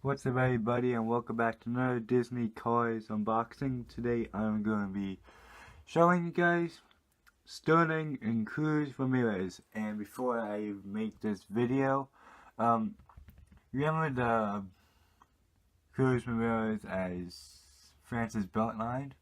What's up everybody, and welcome back to another Disney Cars unboxing. Today I'm going to be showing you guys Sterling and Cruz Ramirez. And before I make this video, remember the Cruz Ramirez as Francis Beltline?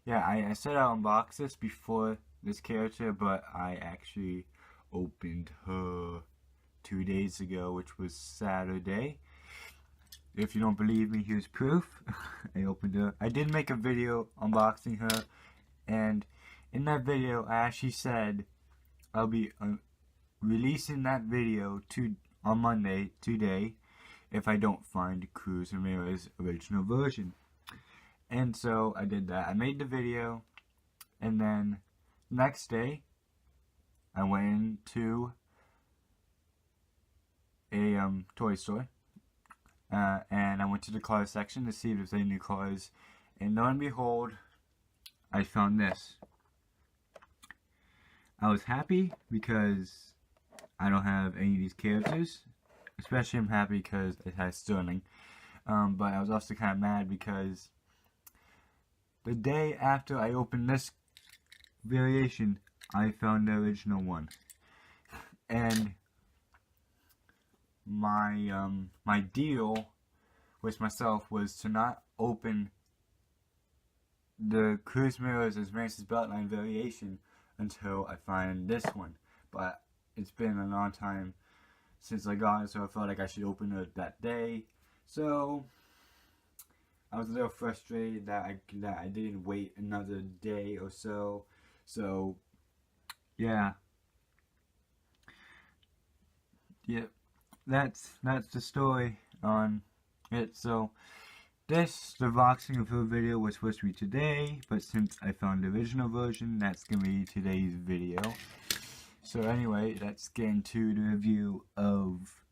Yeah, I said I'll unbox this before this character, but I actually opened her 2 days ago, which was Saturday. If you don't believe me, here's proof. I opened her. I did make a video unboxing her, and in that video I actually said I'll be releasing that video on Monday, today, if I don't find Cruz Ramirez's original version. And so I did that. I made the video, and then next day I went into a toy store. And I went to the car section to see if there's any new cars, and lo and behold, I found this. I was happy because I don't have any of these characters, especially I'm happy because it has Sterling, but I was also kind of mad because the day after I opened this variation, I found the original one, and my deal with myself was to not open the Cruz Ramirez as Francis Beltline variation until I find this one. But it's been a long time since I got it, so I felt like I should open it that day. So I was a little frustrated that I didn't wait another day or so. So yeah. That's the story on it. So the unboxing of her video was supposed to be today, but since I found the original version, that's gonna be today's video. So anyway, let's get into the review of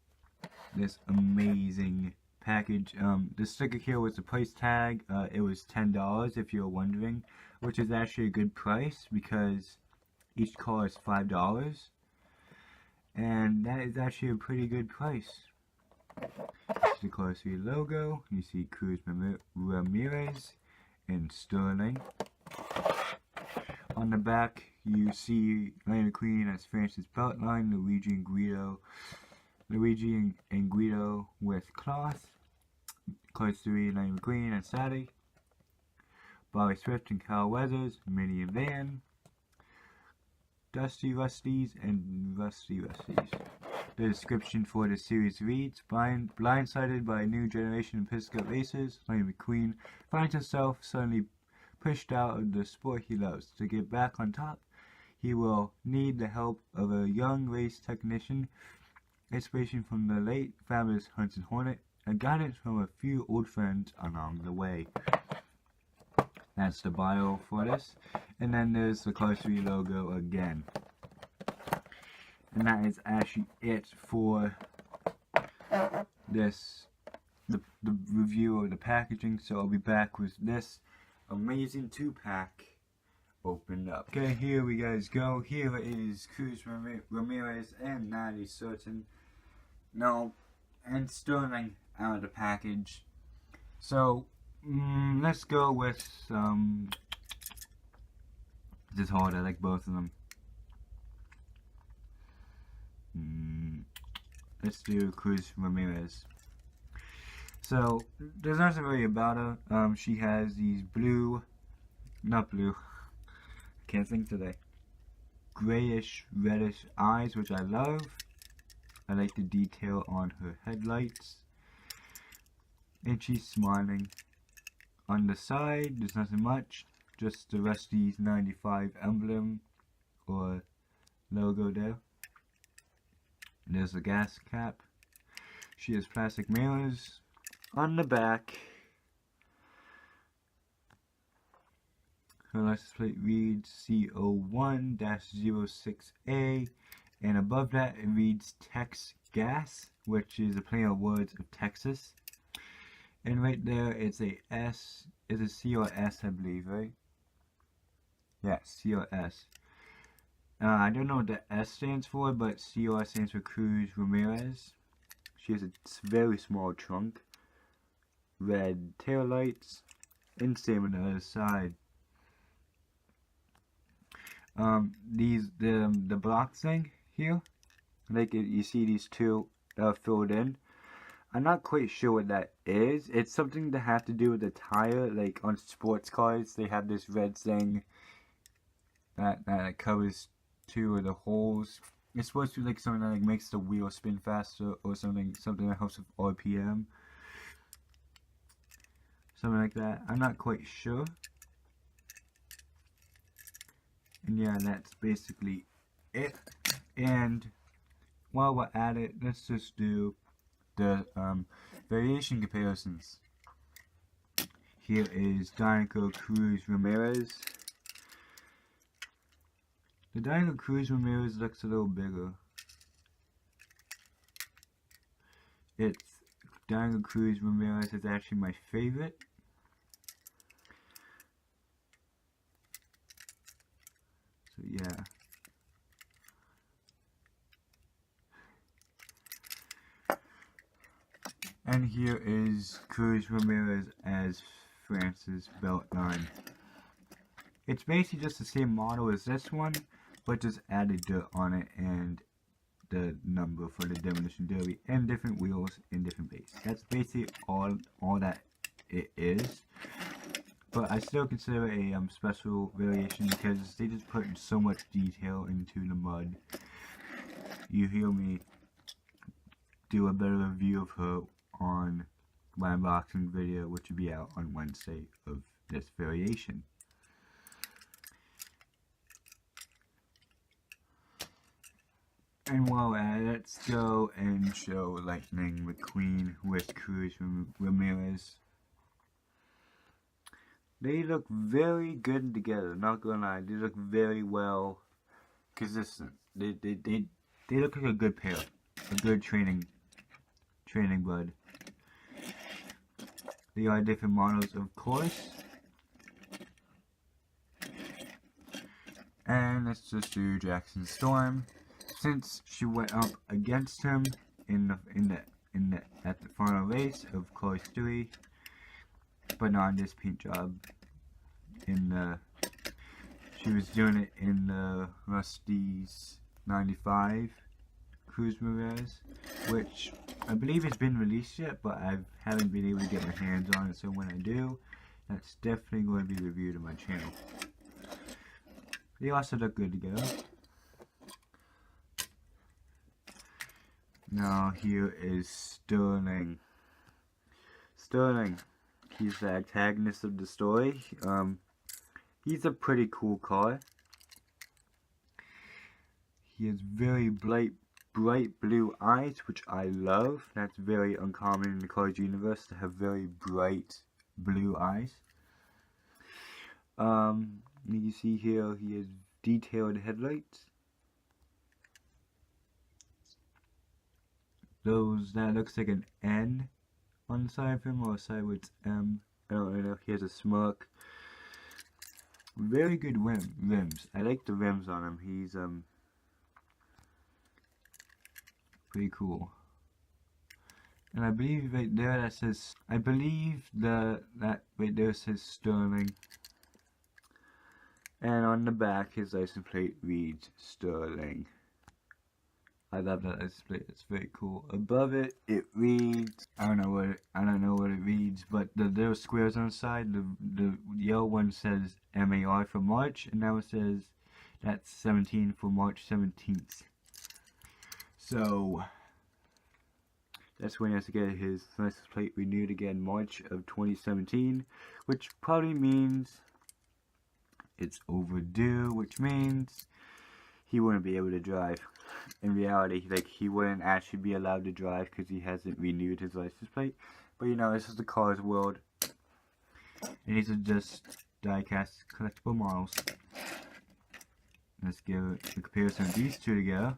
this amazing package. The sticker here was the price tag. It was $10 if you're wondering, which is actually a good price because each car is $5. And that is actually a pretty good price. The Car 3 logo. You see Cruz Ramirez and Sterling. On the back, you see Lightning McQueen as Francis Beltline, Luigi and Guido with cloth. Car 3, Lightning McQueen and Sally. Bobby Swift and Kyle Weathers, Minnie and Van. Dusty Rusties and Rusty Rusties. The description for the series reads, blindsided by a new generation of Pisgah racers, Lightning McQueen finds himself suddenly pushed out of the sport he loves. To get back on top, he will need the help of a young race technician, inspiration from the late fabulous Hudson Hornet, and guidance from a few old friends along the way. That's the bio for this. And then there's the Car 3 logo again. And that is actually it for this, the review of the packaging. So I'll be back with this amazing 2-pack opened up. Okay, here we guys go. Here is Cruz Ramirez and Natty Certain. No, and Sterling out of the package. So let's go with this is hard, I like both of them. Let's do Cruz Ramirez. So there's nothing really about her. She has these not blue, I can't think today, grayish reddish eyes, which I love. I like the detail on her headlights, and she's smiling. On the side, there's nothing much, just the Rusty's 95 emblem or logo there. There's the gas cap. She has plastic mirrors. On the back, her license plate reads CO1-06A, and above that it reads Tex Gas, which is a play on words of Texas. And right there, it's a S. It's a C or S, I believe, right? Yeah, C or S. I don't know what the S stands for, but CR stands for Cruz Ramirez. She has a very small trunk, red tail lights, and same on the other side. The block thing here, like you see these two filled in. I'm not quite sure what that is. It's something to have to do with the tire. Like on sports cars, they have this red thing that covers two of the holes. It's supposed to be like something that like makes the wheel spin faster, or something that helps with RPM. Something like that. I'm not quite sure. And yeah, that's basically it. And while we're at it, let's just do the variation comparisons. Here is Sterling and Cruz Ramirez. The Sterling and Cruz Ramirez looks a little bigger. Sterling and Cruz Ramirez is actually my favorite. So yeah. And here is Cruz Ramirez as France's Belt 9. It's basically just the same model as this one, but just added dirt on it and the number for the demolition derby and different wheels and different base. That's basically all that it is. But I still consider it a special variation because they just put so much detail into the mud. You hear me do a better review of her on my unboxing video, which will be out on Wednesday of this variation. And while at it, let's go and show Lightning McQueen with Cruz Ramirez. They look very good together, not gonna lie, they look very well consistent. They look like a good pair, a good training bud. They are different models, of course. And let's just do Jackson Storm, since she went up against him at the final race of course 3, but not in this paint job. She was doing it in the Rusty's 95 Cruz Ramirez, which I believe has been released yet, but I haven't been able to get my hands on it, so when I do, that's definitely going to be reviewed on my channel. They also look good together. Now here is Sterling. Sterling, he's the antagonist of the story. He's a pretty cool car. He has very bright blue eyes, which I love. That's very uncommon in the Cars universe to have very bright blue eyes. You see here he has detailed headlights. That looks like an N on the side of him, or side where it's M. I don't really know. He has a smirk. Very good rims. I like the rims on him. He's pretty cool. And I believe right there that says, I believe that right there says Sterling. And on the back his license plate reads Sterling. I love that license plate. It's very cool. Above it, it reads, I don't know what it reads, but the little squares on the side, the yellow one says MAR for March, and now it says that's 17 for March 17th. So that's when he has to get his license plate renewed again, March of 2017, which probably means it's overdue, which means he wouldn't be able to drive. In reality, like, he wouldn't actually be allowed to drive because he hasn't renewed his license plate. But you know, this is the Cars world, and these are just die-cast collectible models. Let's give a comparison of these two together.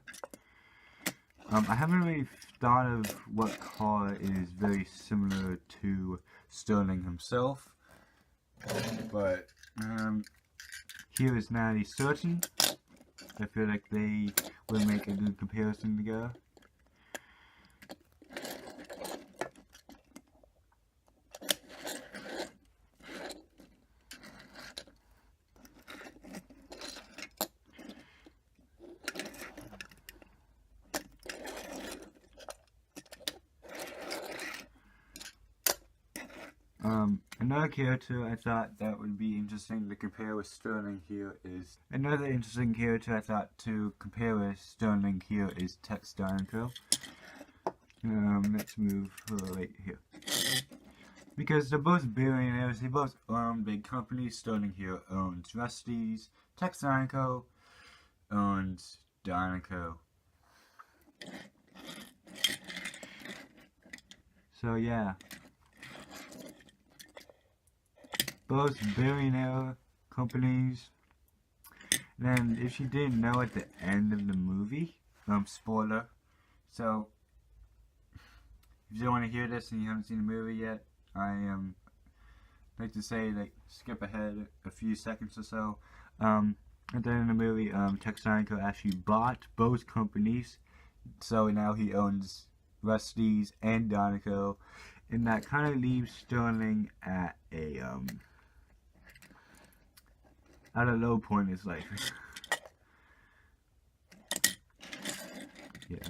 I haven't really thought of what car is very similar to Sterling himself, but here is Natty certain. I feel like they will make a good comparison together. Another character I thought that would be interesting to compare with Sterling here is another interesting character I thought to compare with Sterling here is Sterling and Cruz. Let's move right here. Because they're both billionaires, they both own big companies. Sterling here owns Rusty's, Sterling and Cruz owns Dinoco. So yeah. Both billionaire companies. And if you didn't know at the end of the movie, spoiler. So if you don't want to hear this and you haven't seen the movie yet, I like to say skip ahead a few seconds or so. At the end of the movie, Sterling actually bought both companies, so now he owns Rusty's and Dinoco, and that kind of leaves Sterling at a low point in his life. Yeah.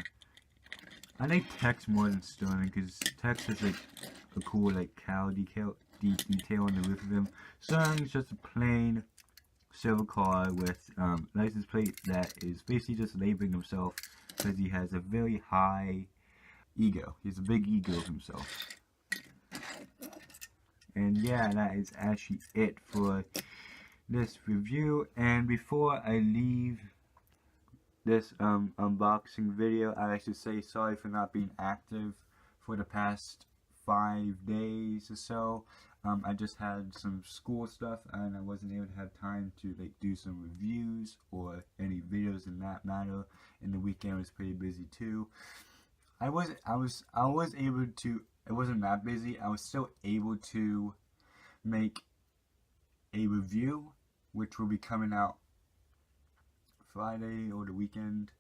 I like Tex more than Sterling because Tex has like a cool cow detail on the roof of him. Sterling's just a plain silver car with license plate that is basically just labeling himself because he has a very high ego. He has a big ego of himself. And yeah, that is actually it for this review. And before I leave this unboxing video, I like to say sorry for not being active for the past 5 days or so. I just had some school stuff and I wasn't able to have time to do some reviews or any videos in that matter. And the weekend was pretty busy too. I was able to, it wasn't that busy, I was still able to make a review which will be coming out Friday or the weekend.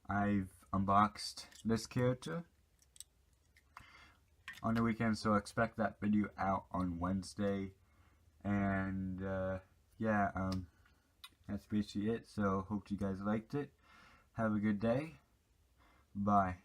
I've unboxed this character on the weekend, so expect that video out on Wednesday. And yeah, that's basically it. So hope you guys liked it. Have a good day. Bye.